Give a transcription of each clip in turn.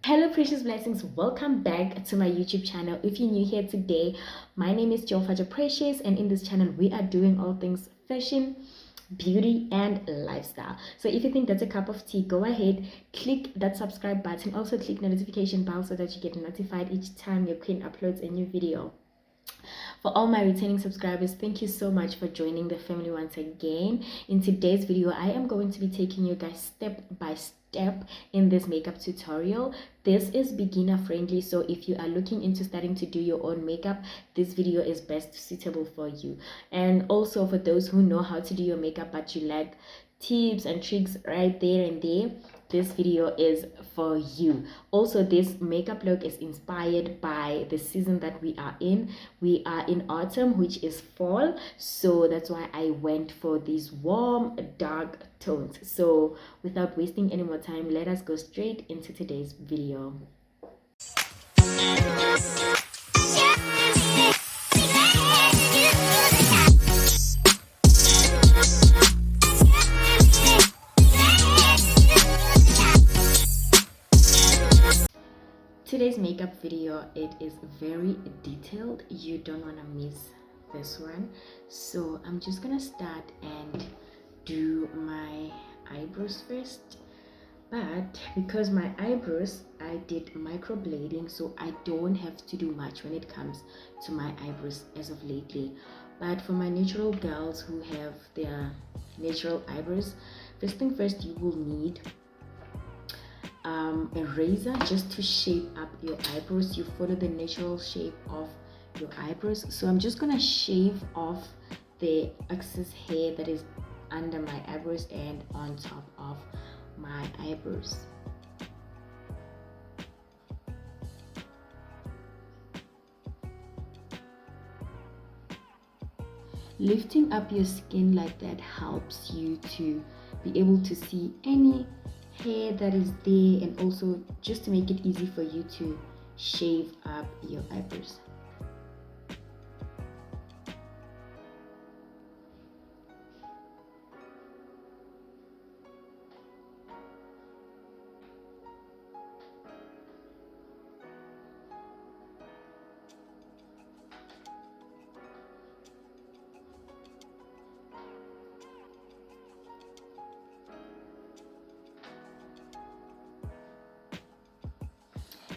Hello precious blessings, welcome back to my YouTube channel. If you're new here today, my name is Fudge Precious, and in this channel we are doing all things fashion, beauty and lifestyle. So if you think that's a cup of tea, go ahead, click that subscribe button, also click the notification bell so that you get notified each time your queen uploads a new video. For all my returning subscribers, thank you so much for joining the family once again. In today's video, I am going to be taking you guys step by step in this makeup tutorial. This is beginner friendly, so if you are looking into starting to do your own makeup, this video is best suitable for you. And also for those who know how to do your makeup but you lack tips and tricks right there and there, this video is for you. Also, this makeup look is inspired by the season that we are in. We are in autumn, which is fall, so that's why I went for these warm dark tones. So without wasting any more time, let us go straight into today's video. Today's makeup video, it is very detailed. You don't want to miss this one. So I'm just gonna start and do my eyebrows first, but because my eyebrows I did microblading, so I don't have to do much when it comes to my eyebrows as of lately. But for my natural girls who have their natural eyebrows, first thing first, you will need a razor just to shape up your eyebrows. You follow the natural shape of your eyebrows. So I'm just gonna shave off the excess hair that is under my eyebrows and on top of my eyebrows. Lifting up your skin like that helps you to be able to see any hair that is there, and also just to make it easy for you to shave up your eyebrows.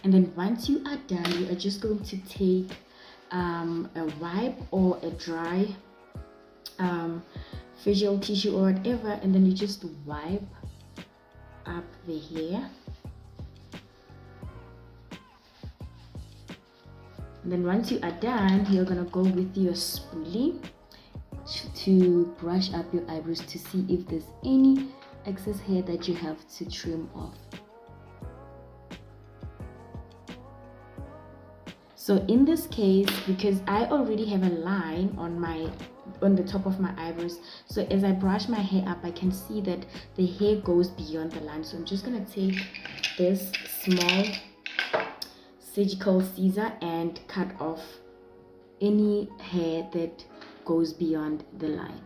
And then once you are done, you are just going to take a wipe or a dry facial tissue or whatever, and then you just wipe up the hair. And then once you are done, you're gonna go with your spoolie to brush up your eyebrows to see if there's any excess hair that you have to trim off. So in this case, because I already have a line on the top of my eyebrows, so as I brush my hair up, I can see that the hair goes beyond the line. So I'm just gonna take this small surgical scissor and cut off any hair that goes beyond the line.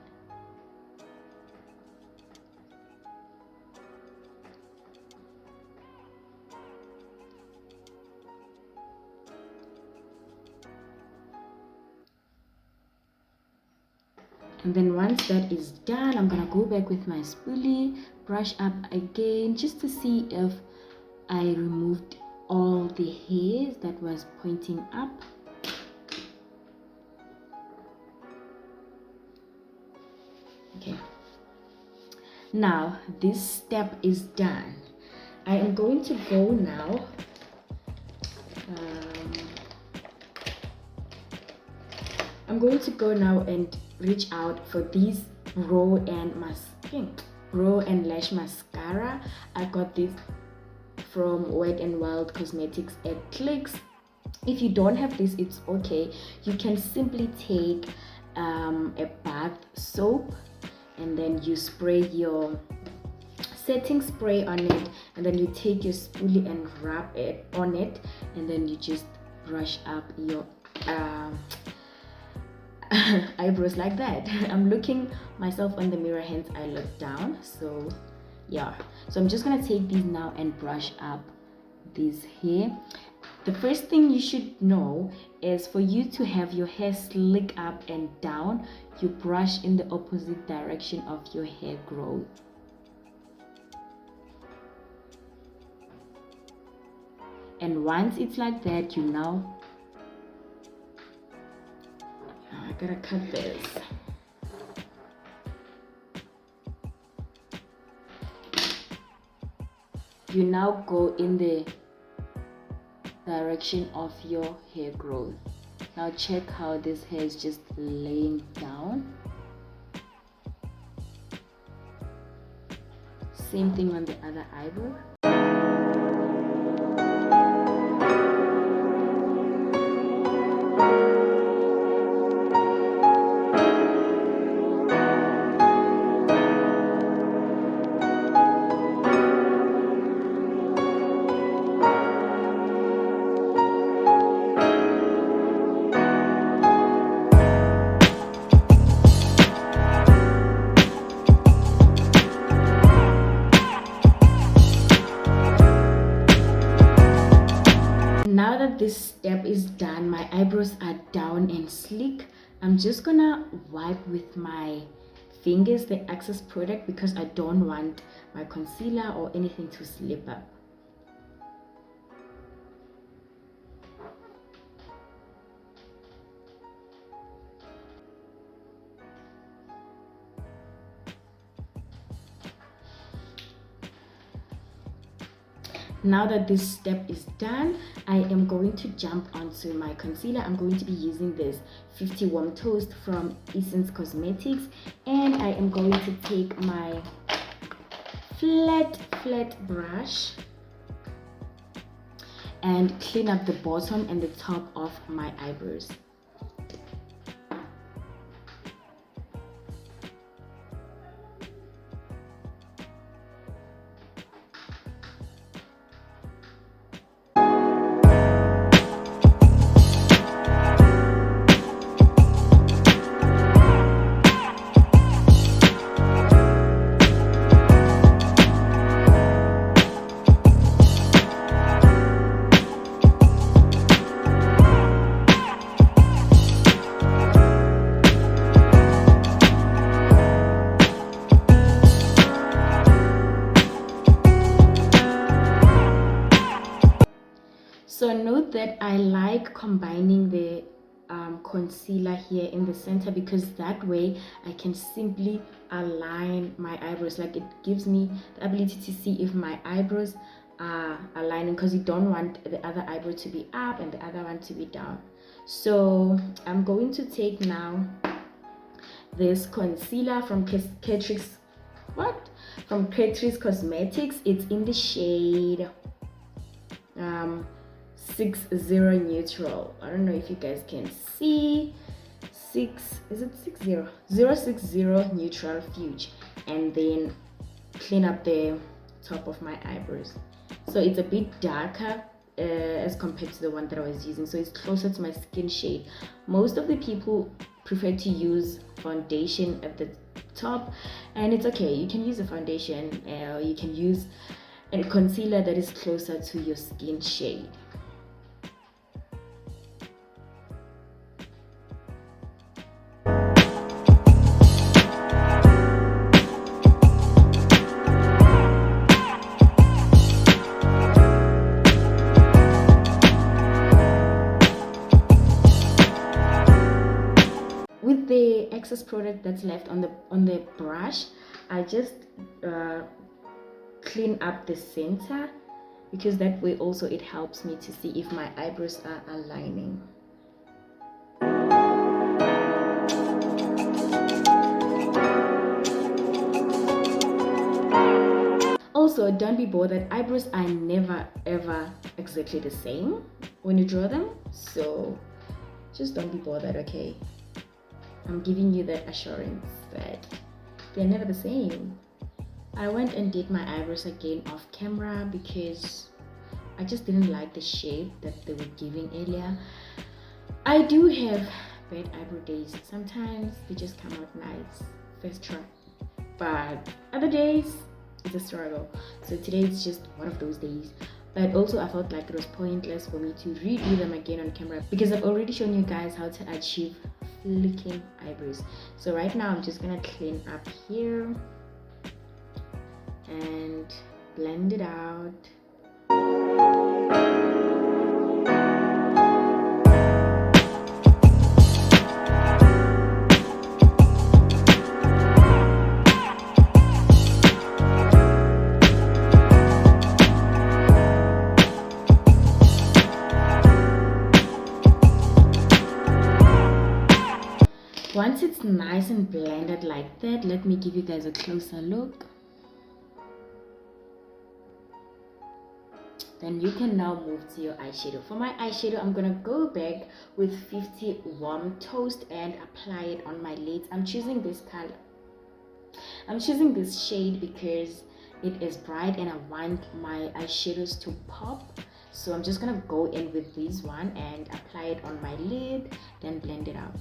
And then once that is done, I'm gonna go back with my spoolie, brush up again just to see if I removed all the hairs that was pointing up. Okay, now this step is done. I am going to go now and reach out for these brow and lash mascara. I got this from Wet n Wild Cosmetics at Clicks. If you don't have this, it's okay. You can simply take a bath soap and then you spray your setting spray on it, and then you take your spoolie and rub it on it, and then you just brush up your eyebrows like that. I'm looking myself on the mirror, hence I look down. So yeah, so I'm just gonna take these now and brush up this hair. The first thing you should know is for you to have your hair slick up and down, you brush in the opposite direction of your hair growth. And once it's like that, you now, I gotta cut this. You now go in the direction of your hair growth. Now check how this hair is just laying down. Same thing on the other eyebrow. Now that this step is done, my eyebrows are down and sleek. I'm just gonna wipe with my fingers the excess product because I don't want my concealer or anything to slip up. Now that this step is done, I am going to jump onto my concealer. I'm going to be using this 50 Warm Toast from Essence Cosmetics, and I am going to take my flat brush and clean up the bottom and the top of my eyebrows. So note that I like combining the concealer here in the center because that way I can simply align my eyebrows. Like, it gives me the ability to see if my eyebrows are aligning, because you don't want the other eyebrow to be up and the other one to be down. So I'm going to take now this concealer from Catrice Cosmetics. It's in the shade 60 Neutral. I don't know if you guys can see. 060 Neutral Fudge, and then clean up the top of my eyebrows. So it's a bit darker as compared to the one that I was using, so it's closer to my skin shade. Most of the people prefer to use foundation at the top, and it's okay. You can use a foundation, or you can use a concealer that is closer to your skin shade. With the excess product that's left on the brush, I just clean up the center, because that way also it helps me to see if my eyebrows are aligning. Also, don't be bothered, eyebrows are never ever exactly the same when you draw them, so just don't be bothered, okay? I'm giving you that assurance that they're never the same. I went and did my eyebrows again off camera because I just didn't like the shape that they were giving earlier. I do have bad eyebrow days. Sometimes they just come out nice first try, but other days it's a struggle. So today it's just one of those days. but also I felt like it was pointless for me to redo them again on camera because I've already shown you guys how to achieve flicking eyebrows. So right now I'm just gonna clean up here and blend it out. Once it's nice and blended like that, let me give you guys a closer look. Then you can now move to your eyeshadow. For my eyeshadow, I'm gonna go back with 50 Warm Toast and apply it on my lids. I'm choosing this color. I'm choosing this shade because it is bright and I want my eyeshadows to pop. So I'm just gonna go in with this one and apply it on my lid, then blend it out.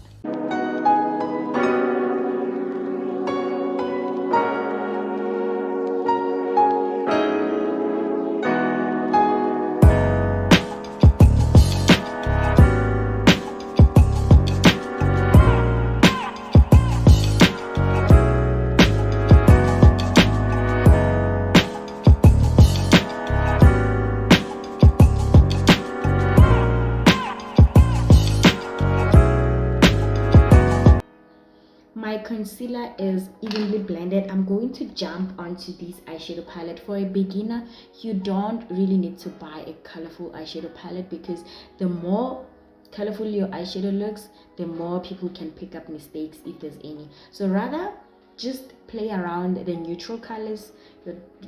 My concealer is evenly blended. I'm going to jump onto this eyeshadow palette. For a beginner, you don't really need to buy a colorful eyeshadow palette because the more colorful your eyeshadow looks, the more people can pick up mistakes if there's any. So rather just play around the neutral colors,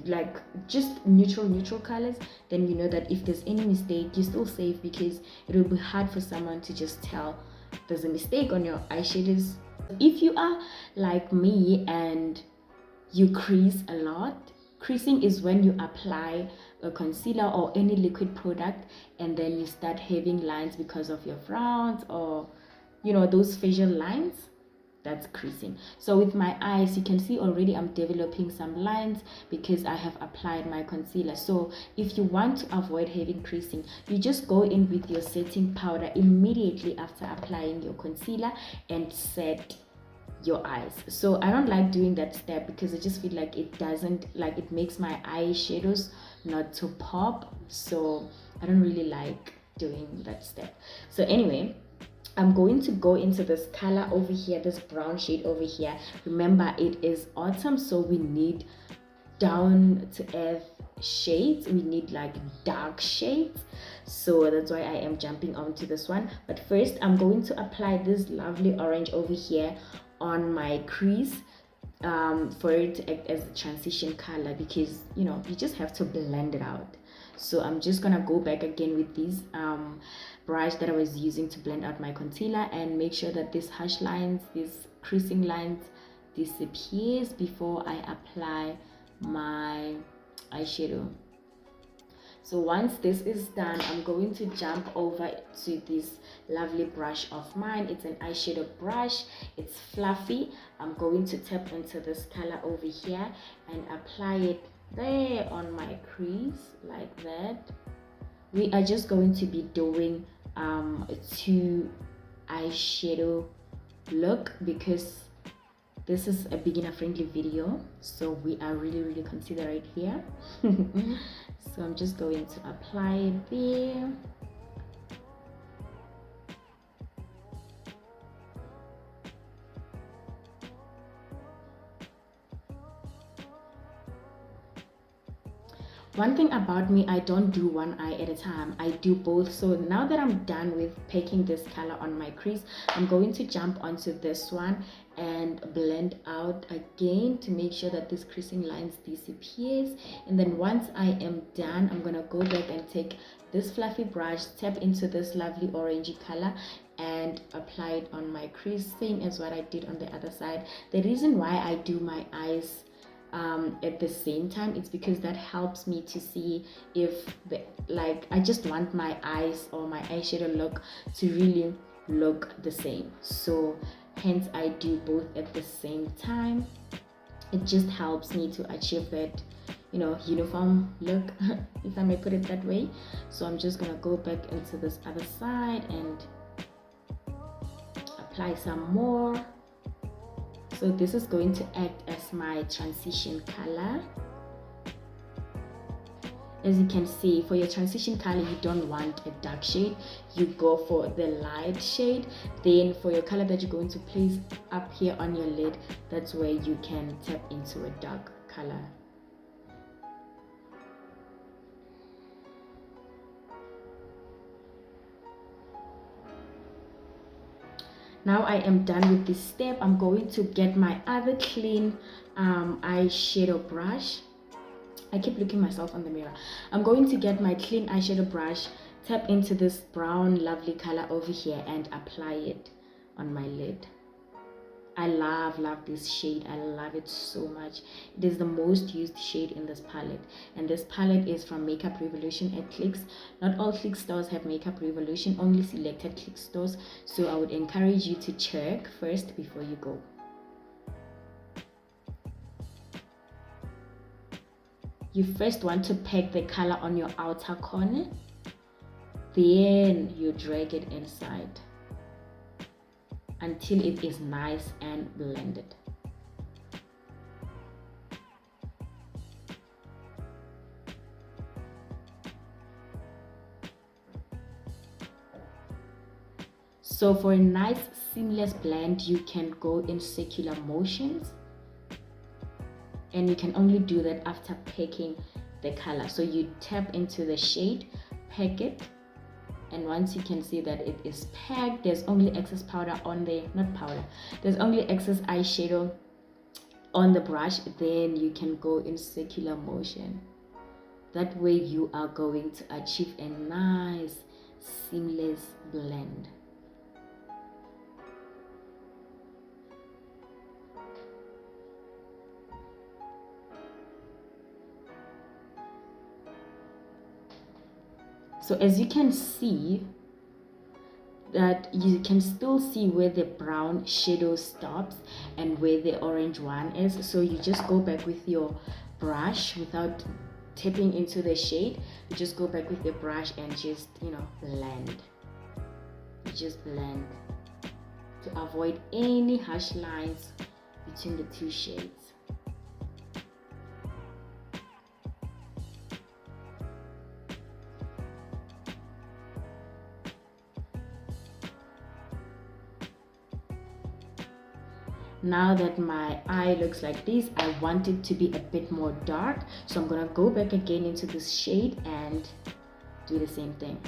like just neutral colors, then you know that if there's any mistake, you're still safe because it will be hard for someone to just tell there's a mistake on your eyeshadows. If you are like me and you crease a lot, creasing is when you apply a concealer or any liquid product and then you start having lines because of your frowns or those facial lines. That's creasing. So with my eyes, you can see already I'm developing some lines because I have applied my concealer. So if you want to avoid having creasing, you just go in with your setting powder immediately after applying your concealer and set your eyes. So I don't like doing that step because I just feel like it makes my eyeshadows not to pop. So I don't really like doing that step. So anyway, I'm going to go into this color over here, this brown shade over here. Remember, it is autumn, so we need down to earth shades. We need like dark shades. So that's why I am jumping onto this one. But first, I'm going to apply this lovely orange over here on my crease for it to act as a transition color because you just have to blend it out. So I'm just gonna go back again with this brush that I was using to blend out my concealer and make sure that these harsh lines, these creasing lines disappears before I apply my eyeshadow. So once this is done, I'm going to jump over to this lovely brush of mine. It's an eyeshadow brush. It's fluffy. I'm going to tap into this color over here and apply it there on my crease like that. We are just going to be doing two eyeshadow look because this is a beginner friendly video, so we are really considerate here. So I'm just going to apply it there. One thing about me, I don't do one eye at a time. I do both. So now that I'm done with packing this color on my crease, I'm going to jump onto this one and blend out again to make sure that this creasing lines disappears. And then once I am done, I'm gonna go back and take this fluffy brush, tap into this lovely orangey color and apply it on my crease, same as what I did on the other side. The reason why I do my eyes at the same time, it's because that helps me to see if I just want my eyes or my eyeshadow look to really look the same. So hence I do both at the same time. It just helps me to achieve that uniform look, if I may put it that way. So I'm just gonna go back into this other side and apply some more. So this is going to act as my transition color. As you can see, for your transition color, you don't want a dark shade, you go for the light shade. Then for your color that you're going to place up here on your lid, that's where you can tap into a dark color. Now I am done with this step. I'm going to get my other clean eyeshadow brush. I keep looking myself on the mirror. I'm going to get my clean eyeshadow brush, tap into this brown lovely color over here and apply it on my lid. I love this shade. I love it so much. It is the most used shade in this palette, and this palette is from Makeup Revolution at Clicks. Not all Click stores have Makeup Revolution, only selected Click stores, so I would encourage you to check first before you go. You first want to pack the color on your outer corner, then you drag it inside until it is nice and blended. So for a nice seamless blend, you can go in circular motions, and you can only do that after packing the color. So you tap into the shade, pack it, and once you can see that it is packed, there's only excess powder on there, not powder, there's only excess eyeshadow on the brush, then you can go in circular motion. That way you are going to achieve a nice seamless blend. So as you can see, that you can still see where the brown shadow stops and where the orange one is. So you just go back with your brush without tapping into the shade. You just go back with your brush and just, blend. You just blend to avoid any harsh lines between the two shades. Now that my eye looks like this, I want it to be a bit more dark, so I'm gonna go back again into this shade and do the same thing.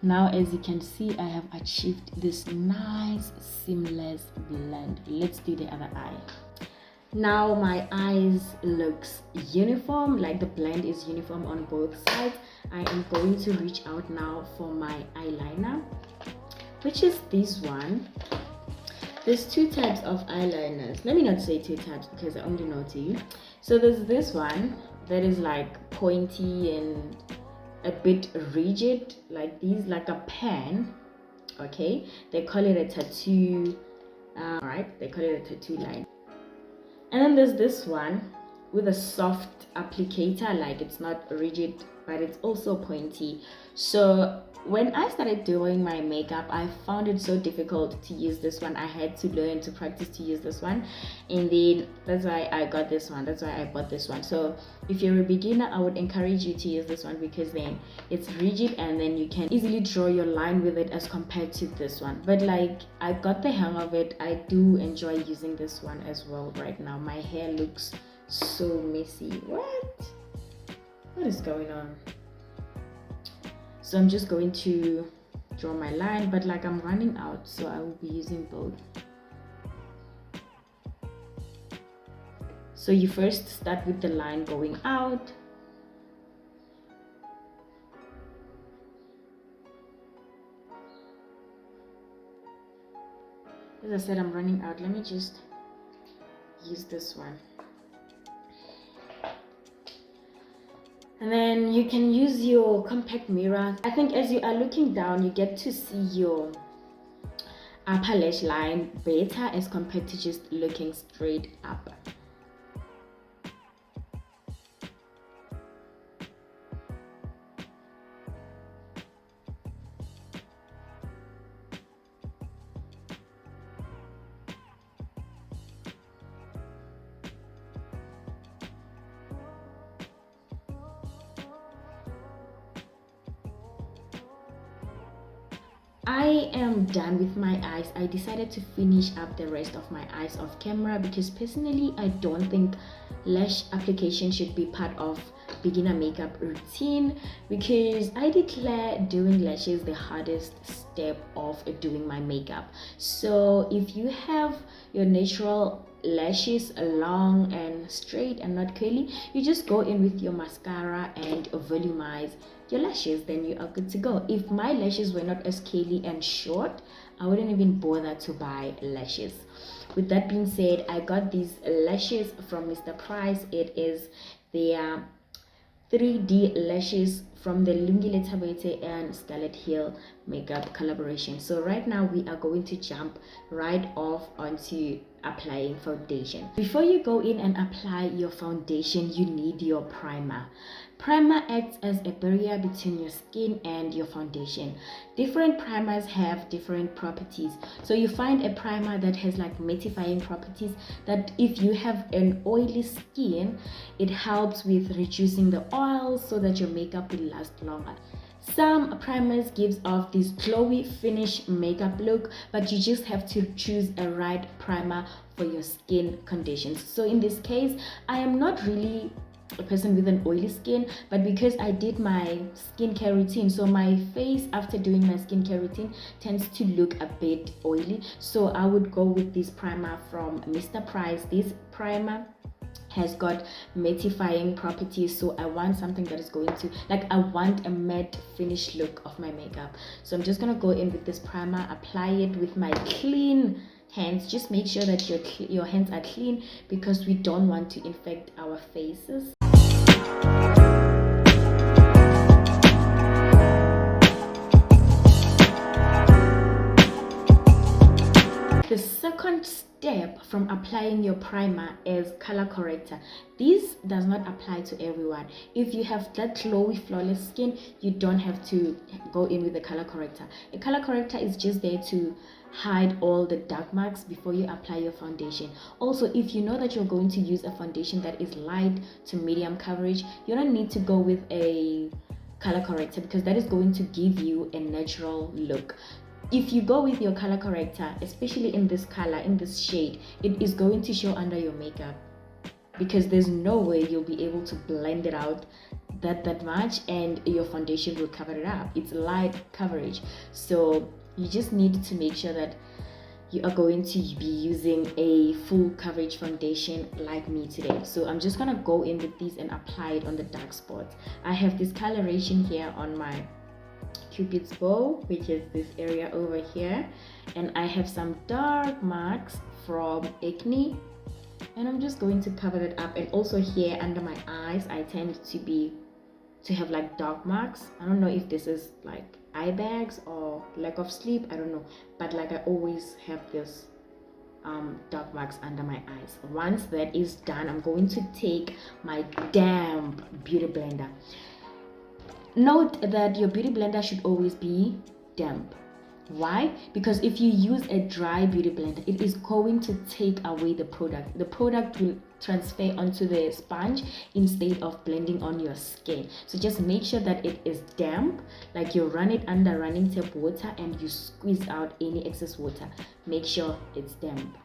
Now as you can see, I have achieved this nice seamless blend. Let's do the other eye. Now my eyes looks uniform, like the blend is uniform on both sides. I am going to reach out now for my eyeliner, which is this one. There's two types of eyeliners. Let me not say two types because I only know two. So there's this one that is like pointy and a bit rigid, like these, like a pen. Okay, they call it a tattoo. Right, they call it a tattoo line. And then there's this one with a soft applicator, like it's not rigid but it's also pointy. So when I started doing my makeup, I found it so difficult to use this one. I had to learn to practice to use this one, and then that's why I got this one. That's why I bought this one. So if you're a beginner, I would encourage you to use this one because then it's rigid and then you can easily draw your line with it as compared to this one. But like, I got the hang of it. I do enjoy using this one as well. Right now my hair looks so messy. What? What is going on? So I'm just going to draw my line, but like I'm running out, so I will be using both. So you first start with the line going out. As I said, I'm running out. Let me just use this one. And then you can use your compact mirror. I think as you are looking down, you get to see your upper lash line better as compared to just looking straight up. I am done with my eyes. I decided to finish up the rest of my eyes off camera because personally I don't think lash application should be part of beginner makeup routine, because I declare doing lashes the hardest step of doing my makeup. So if you have your natural lashes long and straight and not curly, you just go in with your mascara and volumize your lashes, then you are good to go. If my lashes were not as curly and short, I wouldn't even bother to buy lashes. With that being said, I got these lashes from Mr. Price. It is their 3D lashes from the Lungile Tabete and Scarlet Hill makeup collaboration. So right now we are going to jump right off onto applying foundation. Before you go in and apply your foundation, you need your primer. Primer acts as a barrier between your skin and your foundation. Different primers have different properties. So you find a primer that has like mattifying properties, that if you have an oily skin, it helps with reducing the oils so that your makeup will last longer. Some primers gives off this glowy finish makeup look, but you just have to choose a right primer for your skin conditions. So in this case, I am not really a person with an oily skin, but because I did my skincare routine, so my face after doing my skincare routine tends to look a bit oily, so I would go with this primer from Mr. Price. This primer has got mattifying properties, so I want something that is going to, like, I want a matte finish look of my makeup. So I'm just gonna go in with this primer, apply it with my clean hands. Just make sure that your hands are clean, because we don't want to infect our faces. The second step from applying your primer is color corrector. This does not apply to everyone. If you have that glowy, flawless skin, you don't have to go in with the color corrector. A color corrector is just there to hide all the dark marks before you apply your foundation. Also, if you know that you're going to use a foundation that is light to medium coverage, you don't need to go with a color corrector, because that is going to give you a natural look. If you go with your color corrector, especially in this color, in this shade, it is going to show under your makeup, because there's no way you'll be able to blend it out that much and your foundation will cover it up. It's light coverage, so you just need to make sure that you are going to be using a full coverage foundation like me today. So I'm just gonna go in with these and apply it on the dark spots. I have this coloration here on my Cupid's bow, which is this area over here, and I have some dark marks from acne, and I'm just going to cover that up. And also here under my eyes, I tend to have like dark marks. I don't know if this is like eye bags or lack of sleep, I don't know, but like I always have this dark marks under my eyes. Once that is done, I'm going to take my damp beauty blender. Note that your beauty blender should always be damp. Why? Because if you use a dry beauty blender, it is going to take away the product. The product will transfer onto the sponge instead of blending on your skin. So just make sure that it is damp, like you run it under running tap water and you squeeze out any excess water. Make sure it's damp.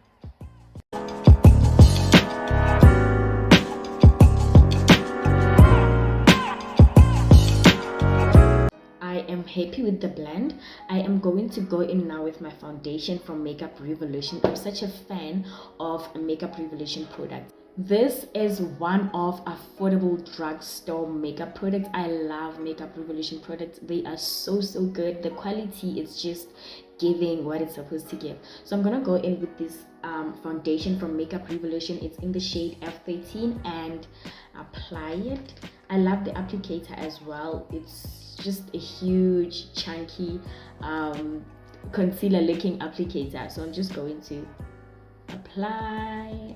am happy with the blend. I am going to go in now with my foundation from Makeup Revolution. I'm such a fan of Makeup Revolution products. This is one of affordable drugstore makeup products. I love Makeup Revolution products. They are so good. The quality is just giving what it's supposed to give. So I'm gonna go in with this foundation from Makeup Revolution. It's in the shade F13 and apply it. I love the applicator as well. It's just a huge chunky concealer looking applicator. So I'm just going to apply.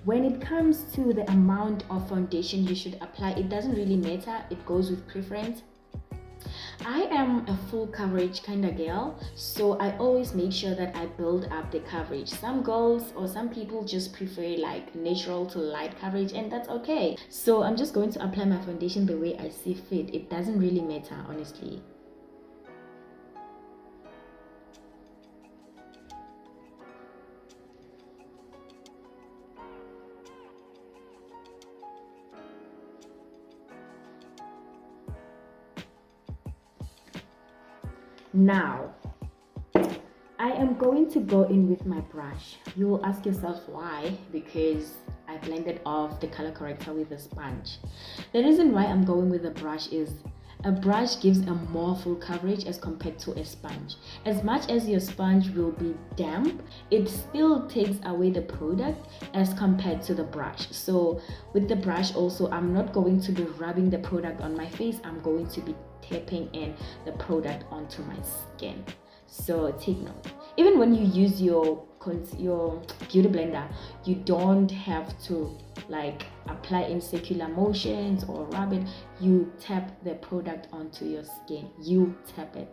When it comes to the amount of foundation you should apply, it doesn't really matter. It goes with preference. I am a full coverage kind of girl, so I always make sure that I build up the coverage. Some girls or some people just prefer like natural to light coverage, and that's okay. So I'm just going to apply my foundation the way I see fit. It doesn't really matter, honestly. Now, I am going to go in with my brush. You will ask yourself why, because I blended off the color corrector with a sponge. The reason why I'm going with a brush is a brush gives a more full coverage as compared to a sponge. As much as your sponge will be damp, it still takes away the product as compared to the brush. So with the brush also, I'm not going to be rubbing the product on my face. I'm going to be tapping in the product onto my skin. So take note. Even when you use your beauty blender, you don't have to like apply in circular motions or rub it. You tap the product onto your skin. You tap it.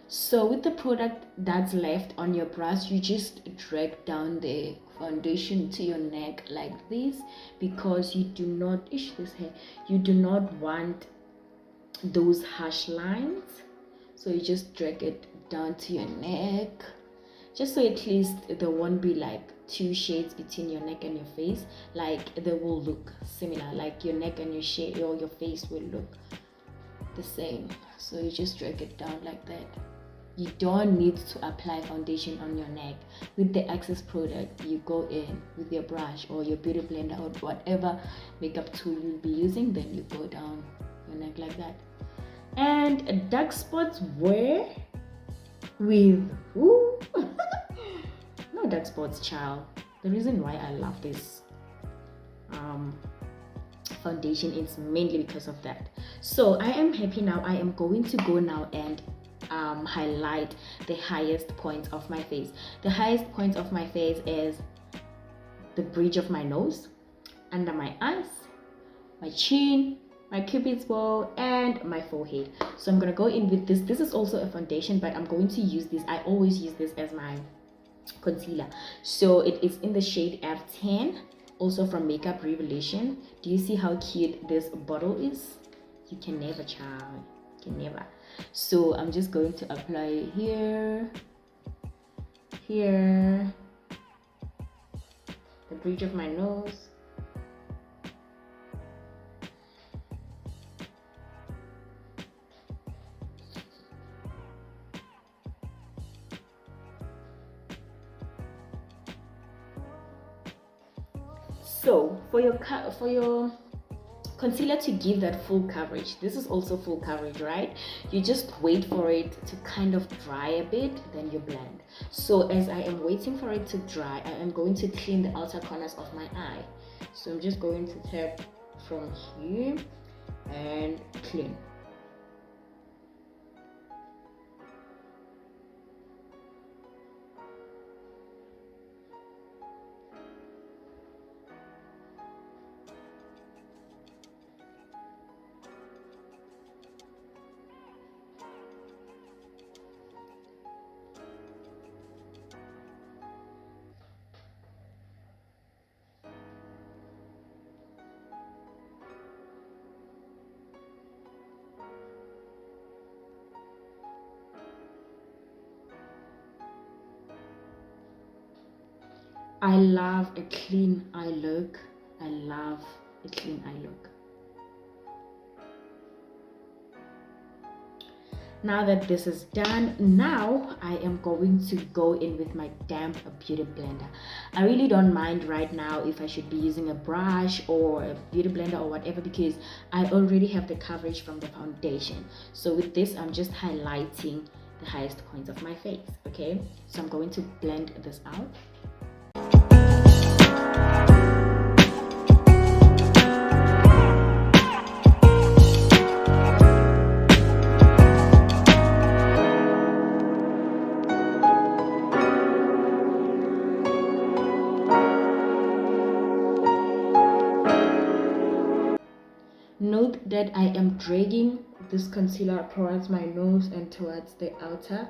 So with the product that's left on your brush, you just drag down the foundation to your neck like this, because you do not you do not want those harsh lines. So you just drag it down to your neck, just so at least there won't be like two shades between your neck and your face. Like they will look similar, like your neck and your shade or your face will look the same. So you just drag it down like that. You don't need to apply foundation on your neck. With the excess product, you go in with your brush or your beauty blender or whatever makeup tool you'll be using, then you go down your neck like that. And dark spots where with who? No dark spots, child. The reason why I love this foundation is mainly because of that. So I am happy now. I am going to go now and highlight the highest point of my face. The highest point of my face is the bridge of my nose, under my eyes, my chin, my cupid's bow, and my forehead. So I'm gonna go in with this. This is also a foundation, but I'm going to use this. I always use this as my concealer. So it is in the shade F10, also from Makeup Revolution. Do you see how cute this bottle is? You can never, child. You can never. So I'm just going to apply here, the bridge of my nose, so for your concealer to give that full coverage, this is also full coverage, right? You just wait for it to kind of dry a bit, then you blend. So as I am waiting for it to dry, I am going to clean the outer corners of my eye. So I'm just going to tap from here and clean. I love a clean eye look. I love a clean eye look. Now that this is done, now I am going to go in with my damp beauty blender. I really don't mind right now if I should be using a brush or a beauty blender or whatever, because I already have the coverage from the foundation. So with this, I'm just highlighting the highest points of my face. Okay, so I'm going to blend this out. Note that I am dragging this concealer towards my nose and towards the outer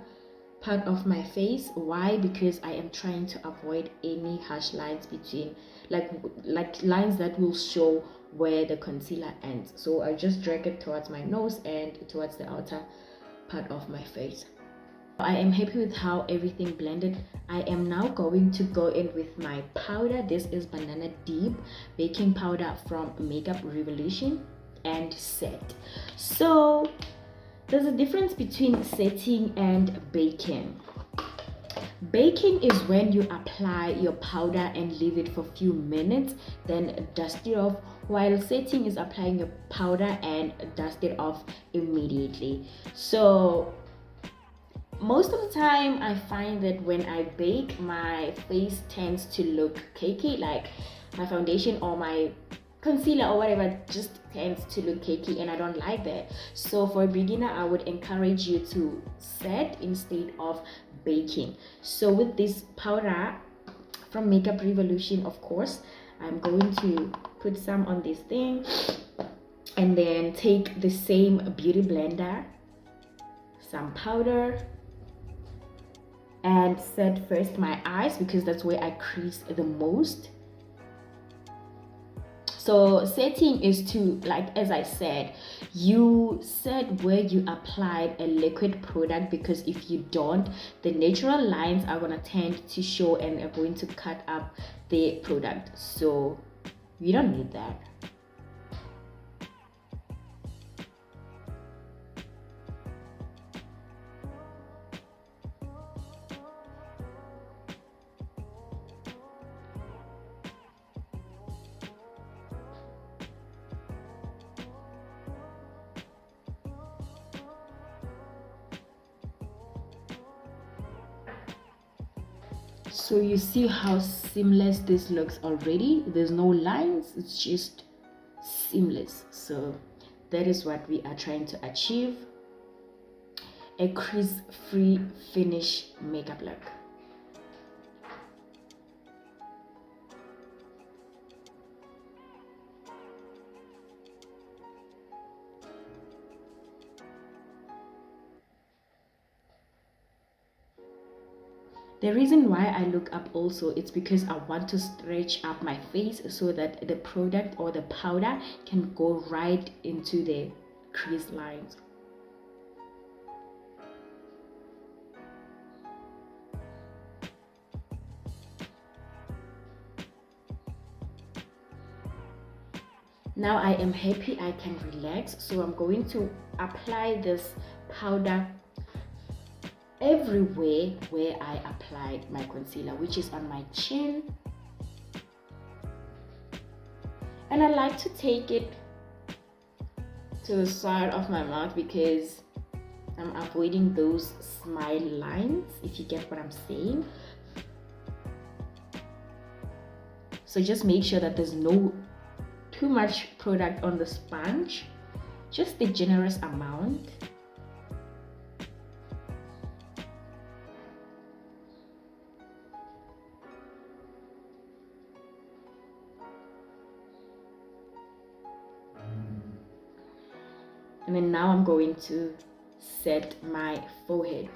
part of my face. Why? Because I am trying to avoid any harsh lines between, like lines that will show where the concealer ends. So I just drag it towards my nose and towards the outer part of my face. I am happy with how everything blended. I am now going to go in with my powder. This is Banana Deep baking powder from Makeup Revolution, and set. So there's a difference between setting and baking. Baking is when you apply your powder and leave it for a few minutes, then dust it off, while setting is applying your powder and dust it off immediately. So most of the time I find that when I bake, my face tends to look cakey, like my foundation or my concealer or whatever just tends to look cakey, and I don't like that. So for a beginner, I would encourage you to set instead of baking. So with this powder from Makeup Revolution, of course, I'm going to put some on this thing and then take the same beauty blender, some powder, and set first my eyes because that's where I crease the most. So setting is to, like as I said, you set where you applied a liquid product, because if you don't, the natural lines are going to tend to show and are going to cut up the product. So you don't need that. So you see how seamless this looks already. There's no lines, it's just seamless. So that is what we are trying to achieve, a crease-free finish makeup look. The reason why I look up also, it's because I want to stretch up my face so that the product or the powder can go right into the crease lines. Now I am happy I can relax, so I'm going to apply this powder everywhere where I applied my concealer, which is on my chin, and I like to take it to the side of my mouth because I'm avoiding those smile lines, if you get what I'm saying. So just make sure that there's no too much product on the sponge, just the generous amount. And then now I'm going to set my forehead.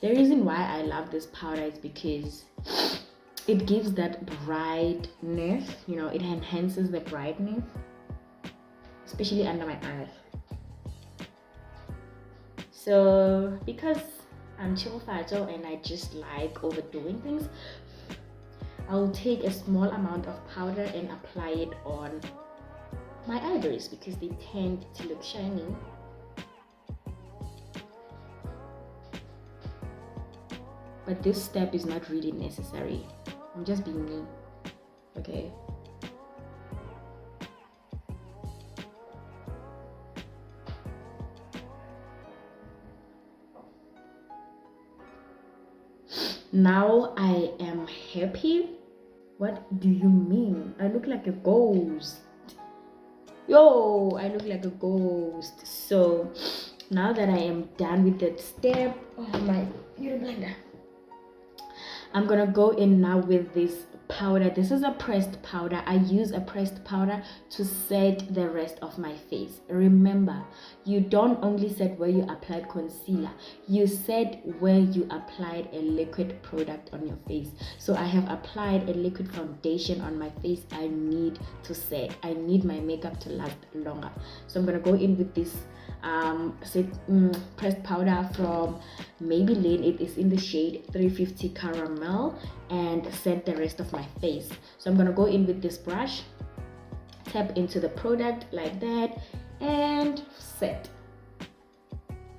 The reason why I love this powder is because it gives that brightness, you know, it enhances the brightness, especially under my eyes. So because I'm chill fragile and I just like overdoing things, I'll take a small amount of powder and apply it on my eyebrows because they tend to look shiny. But this step is not really necessary. I'm just being me, okay? Now I am happy. What do you mean? I look like a ghost. Yo, I look like a ghost. So now that I am done with that step, oh my beauty blender, I'm gonna go in now with this powder. This is a pressed powder. I use a pressed powder to set the rest of my face. Remember, you don't only set where you applied concealer, you set where you applied a liquid product on your face. So I have applied a liquid foundation on my face. I need to set, I need my makeup to last longer. So I'm gonna go in with this pressed powder from Maybelline. It is in the shade 350 Caramel, and set the rest of my face. So I'm gonna go in with this brush, tap into the product like that, and set.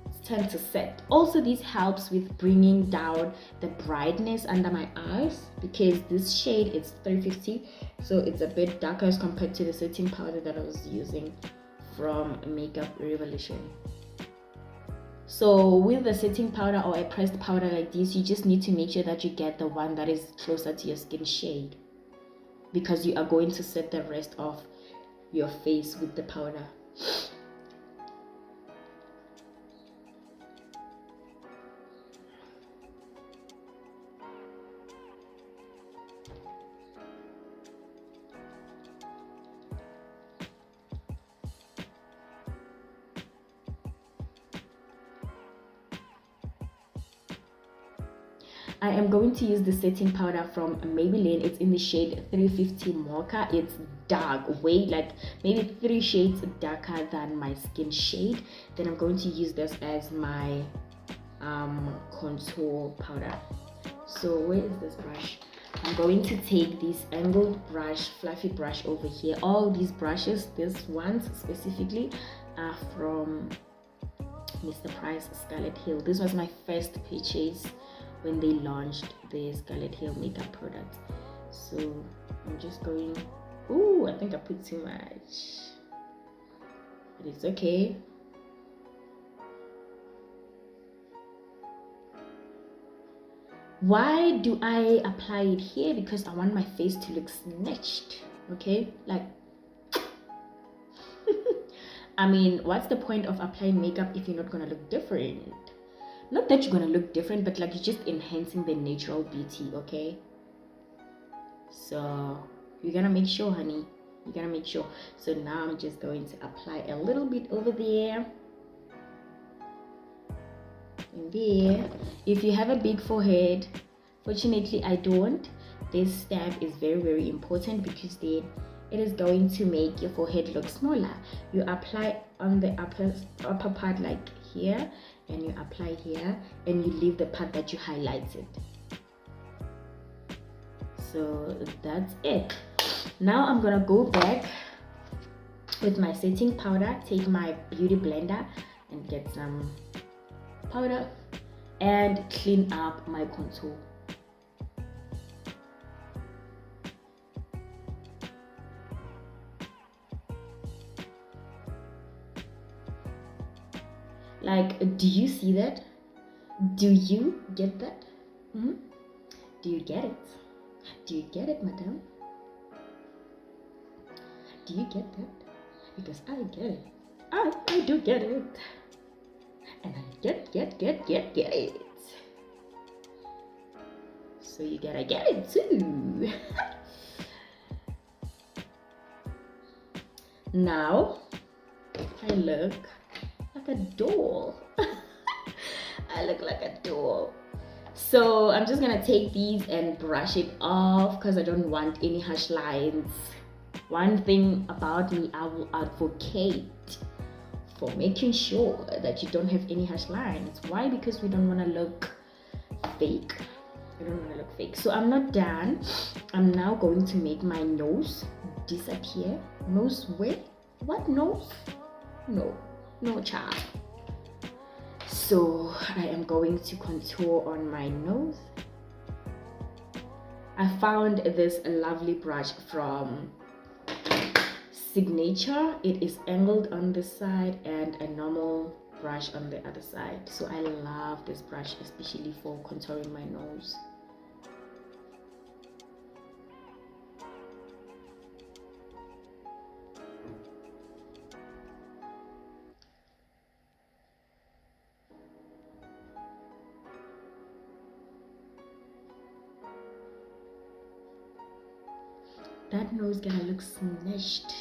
It's time to set. Also, this helps with bringing down the brightness under my eyes because this shade is 350, so it's a bit darker as compared to the setting powder that I was using from Makeup Revolution. So with the setting powder or a pressed powder like this, you just need to make sure that you get the one that is closer to your skin shade, because you are going to set the rest of your face with the powder. I am going to use the setting powder from Maybelline. It's in the shade 350 Mocha. It's dark, way like maybe 3 shades darker than my skin shade. Then I'm going to use this as my contour powder. So where is this brush? I'm going to take this angled brush, fluffy brush over here. All these brushes, this ones specifically, are from Mr. Price Scarlet Hill. This was my first purchase when they launched the Scarlet Hill makeup product. So I'm just going, ooh, I think I put too much, but it's okay. Why do I apply it here? Because I want my face to look snatched, okay? Like I mean, what's the point of applying makeup if you're not gonna look different? Not that you're gonna look different, but like you're just enhancing the natural beauty, okay? So you're gonna make sure, honey, you're gonna make sure. So now I'm just going to apply a little bit over there and there. If you have a big forehead, fortunately I don't, this step is very, very important because then it is going to make your forehead look smaller. You apply on the upper part like here, and you apply here, and you leave the part that you highlighted. So that's it. Now I'm gonna go back with my setting powder, take my beauty blender and get some powder and clean up my contour. Like, do you see that? Do you get that? Do you get it? Do you get it, madam? Do you get that? Because I get it. I do get it. And I get it. So you gotta get it too. Now, I look like a doll. I look like a doll. So I'm just gonna take these and brush it off because I don't want any harsh lines. One thing about me, I will advocate for making sure that you don't have any harsh lines. Why? Because we don't want to look fake. I don't want to look fake. So I'm not done. I'm now going to make my nose disappear. Nose where? What nose? No child. So I am going to contour on my nose. I found this lovely brush from Signature. It is angled on this side and a normal brush on the other side. So I love this brush, especially for contouring my nose. That nose gotta look snatched.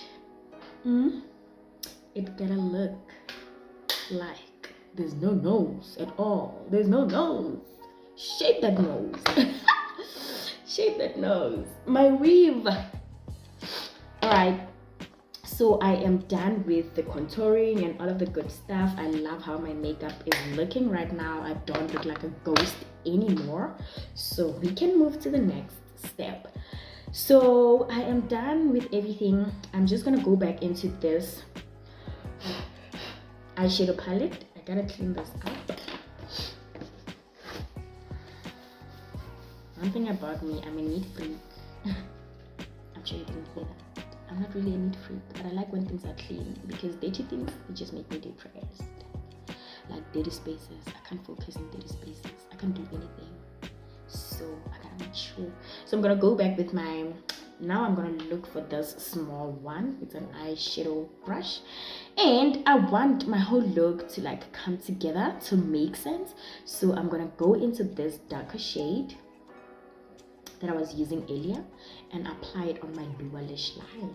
It gotta look like there's no nose at all. There's no nose. Shape that nose. Shape that nose. My weave. Alright, so I am done with the contouring and all of the good stuff. I love how my makeup is looking right now. I don't look like a ghost anymore. So we can move to the next step. So I am done with everything. I'm just gonna go back into this eyeshadow palette. I gotta clean this up. One thing about me, I'm a neat freak. I'm sure you didn't hear that. I'm not really a neat freak, but I like when things are clean, because dirty things, they just make me depressed. Like dirty spaces, I can't focus in dirty spaces. I can't do anything. So I gotta make sure. So I'm gonna go back with my, now I'm gonna look for this small one. It's an eyeshadow brush, and I want my whole look to like come together to make sense. So I'm gonna go into this darker shade that I was using earlier and apply it on my lower lash line.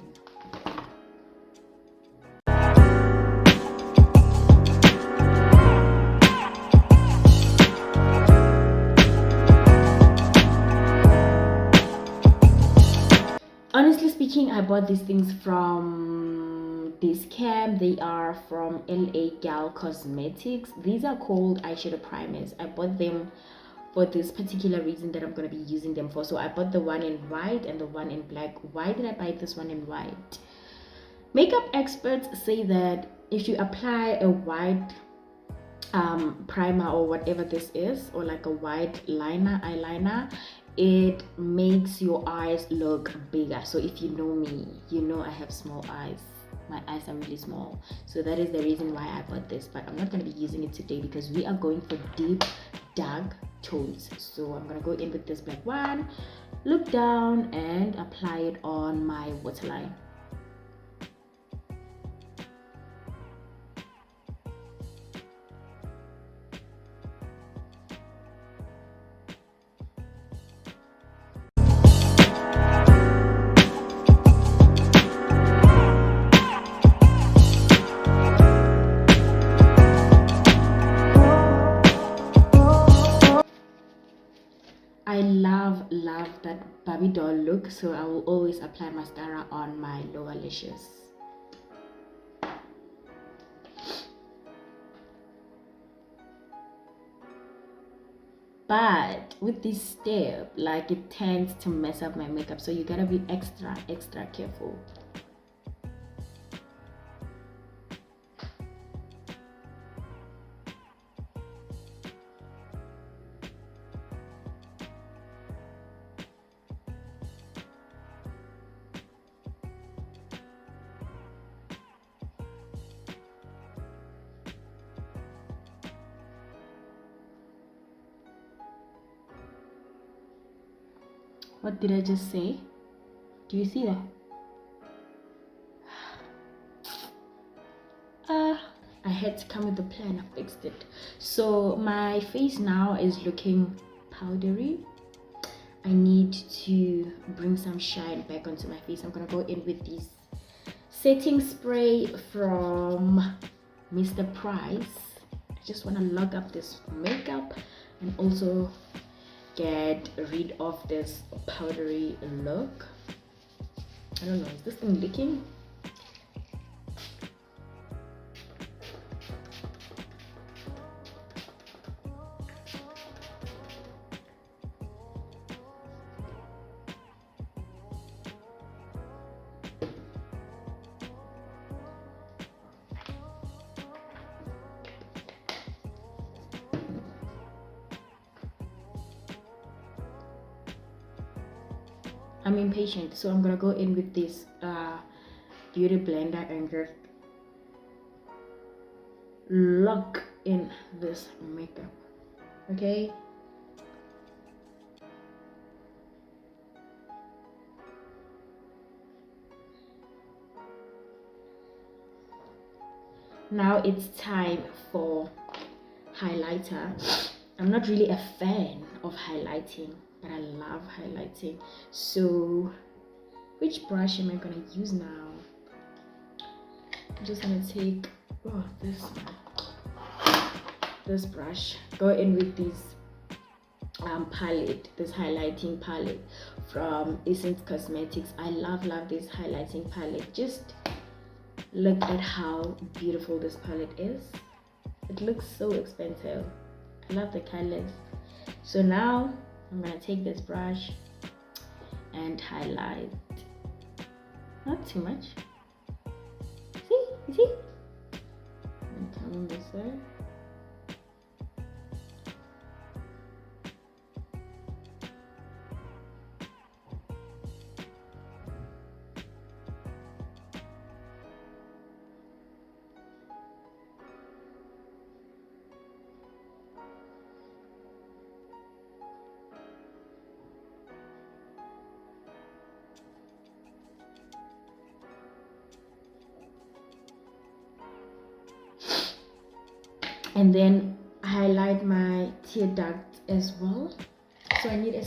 Honestly speaking, I bought these things from this camp. They are from LA Gal Cosmetics. These are called eyeshadow primers. I bought them for this particular reason that I'm going to be using them for. So I bought the one in white and the one in black. Why did I buy this one in white? Makeup experts say that if you apply a white primer or whatever this is, or like a white eyeliner, it makes your eyes look bigger. So if you know me, you know I have small eyes. My eyes are really small, so that is the reason why I bought this. But I'm not going to be using it today because we are going for deep dark tones. So I'm going to go in with this black one, look down and apply it on my waterline. I love that Barbie doll look, so I will always apply mascara on my lower lashes. But with this step, like, it tends to mess up my makeup, so you gotta be extra careful. What did I just say? Do you see that? I had to come with a plan. I fixed it. So my face now is looking powdery. I need to bring some shine back onto my face. I'm gonna go in with this setting spray from Mr. Price. I just want to lock up this makeup and also get rid of this powdery look. I don't know, is this thing leaking? I'm impatient, so I'm gonna go in with this beauty blender and just lock in this makeup. Okay, now it's time for highlighter. I'm not really a fan of highlighting, but I love highlighting. So which brush am I gonna use now? I'm just gonna take this brush, go in with this palette, this highlighting palette from Essence Cosmetics. I love this highlighting palette. Just look at how beautiful this palette is. It looks so expensive. I love the colors. So now I'm gonna take this brush and highlight. Not too much. See? You see? And come on this side. And then highlight my tear duct as well. So I need a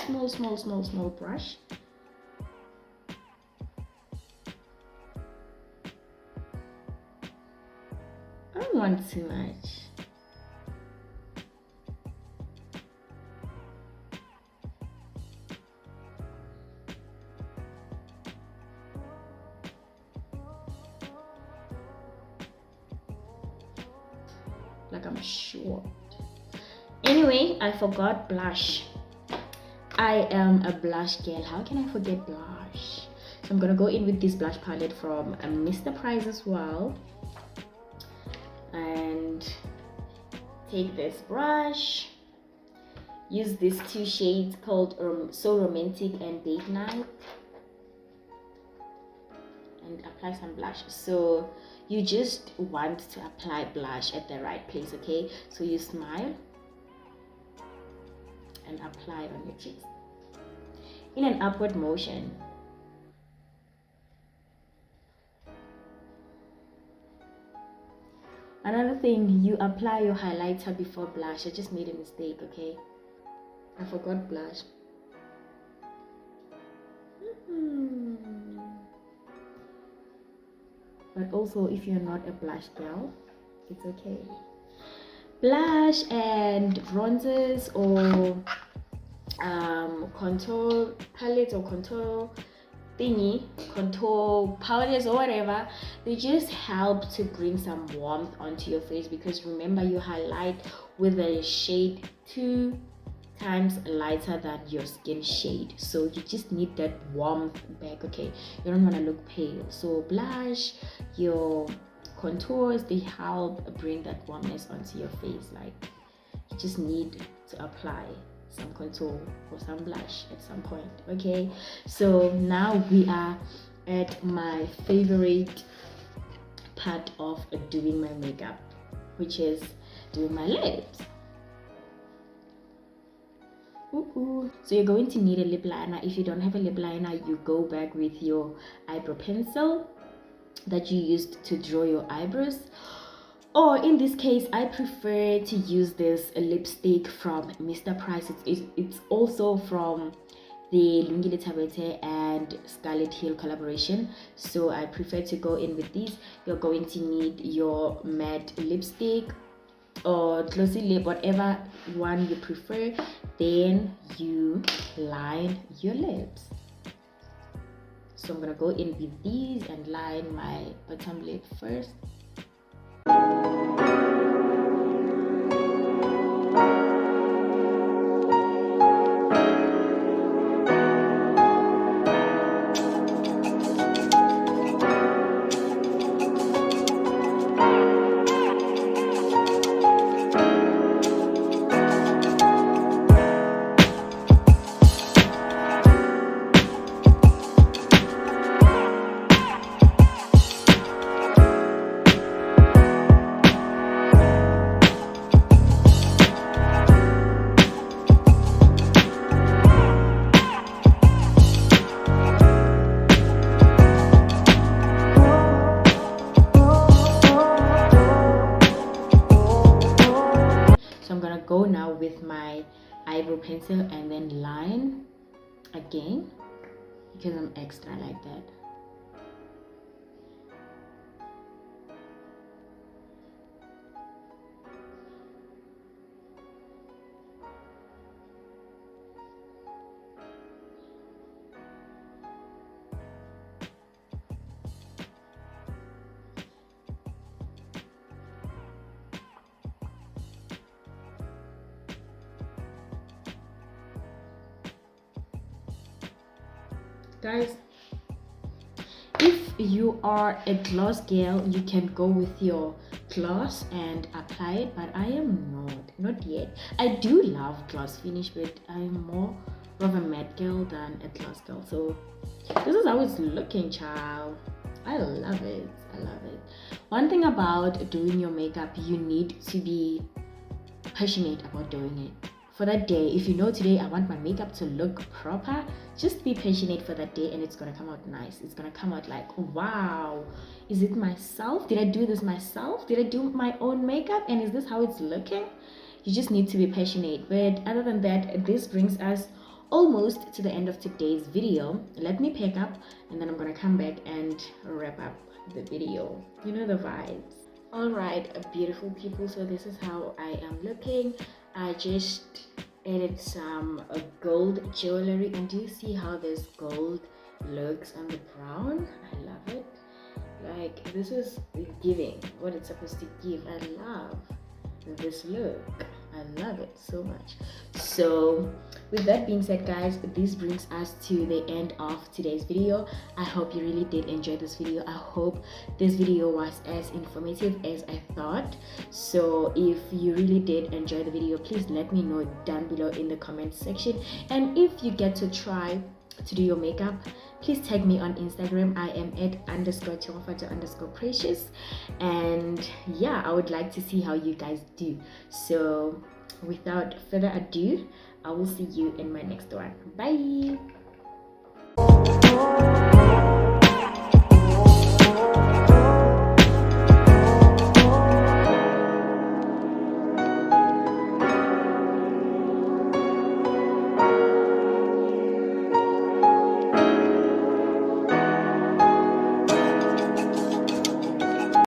small brush. I don't want too much. Like I'm short. Anyway, I forgot blush. I am a blush girl. How can I forget blush? So I'm gonna go in with this blush palette from Mr. Price as well, and take this brush. Use these two shades called So Romantic and Date Night, and apply some blush. So you just want to apply blush at the right place, okay? So you smile and apply on your cheeks in an upward motion. Another thing, you apply your highlighter before blush. I just made a mistake, okay? I forgot blush. But also, if you're not a blush girl, it's okay. Blush and bronzers or contour palettes or contour thingy, contour powders or whatever, they just help to bring some warmth onto your face, because remember, you highlight with a shade 2 times lighter than your skin shade, so you just need that warmth back, okay? You don't want to look pale. So blush, your contours, they help bring that warmness onto your face. Like, you just need to apply some contour or some blush at some point, okay? So now we are at my favorite part of doing my makeup, which is doing my lips. So you're going to need a lip liner. If you don't have a lip liner, you go back with your eyebrow pencil that you used to draw your eyebrows, or in this case, I prefer to use this lipstick from Mr. Price. It's also from the Lungile Tabete and Scarlet Hill collaboration, so I prefer to go in with these. You're going to need your matte lipstick or glossy lip, whatever one you prefer. Then you line your lips. So I'm gonna go in with these and line my bottom lip first. So I'm gonna go now with my eyebrow pencil and then line again because I'm extra like that. Guys, if you are a gloss girl, you can go with your gloss and apply it, but I am not yet. I do love gloss finish, but I'm more of a matte girl than a gloss girl. So this is how it's looking, child. I love it. I love it. One thing about doing your makeup, you need to be passionate about doing it for that day. If you know today I want my makeup to look proper, just be passionate for that day and it's gonna come out nice. It's gonna come out like, wow, is it myself? Did I do this myself? Did I do my own makeup and is this how it's looking? You just need to be passionate. But other than that, this brings us almost to the end of today's video. Let me pack up and then I'm gonna come back and wrap up the video. You know the vibes. All right, beautiful people, so this is how I am looking. I just added some gold jewelry, and do you see how this gold looks on the brown? I love it. Like, this is giving what it's supposed to give. I love this look. I love it so much. So with that being said, guys, this brings us to the end of today's video. I hope you really did enjoy this video. I hope this video was as informative as I thought. So if you really did enjoy the video, please let me know down below in the comment section. And if you get to try to do your makeup, please tag me on Instagram. I am at _precious, and yeah, I would like to see how you guys do. So without further ado, I will see you in my next one. Bye.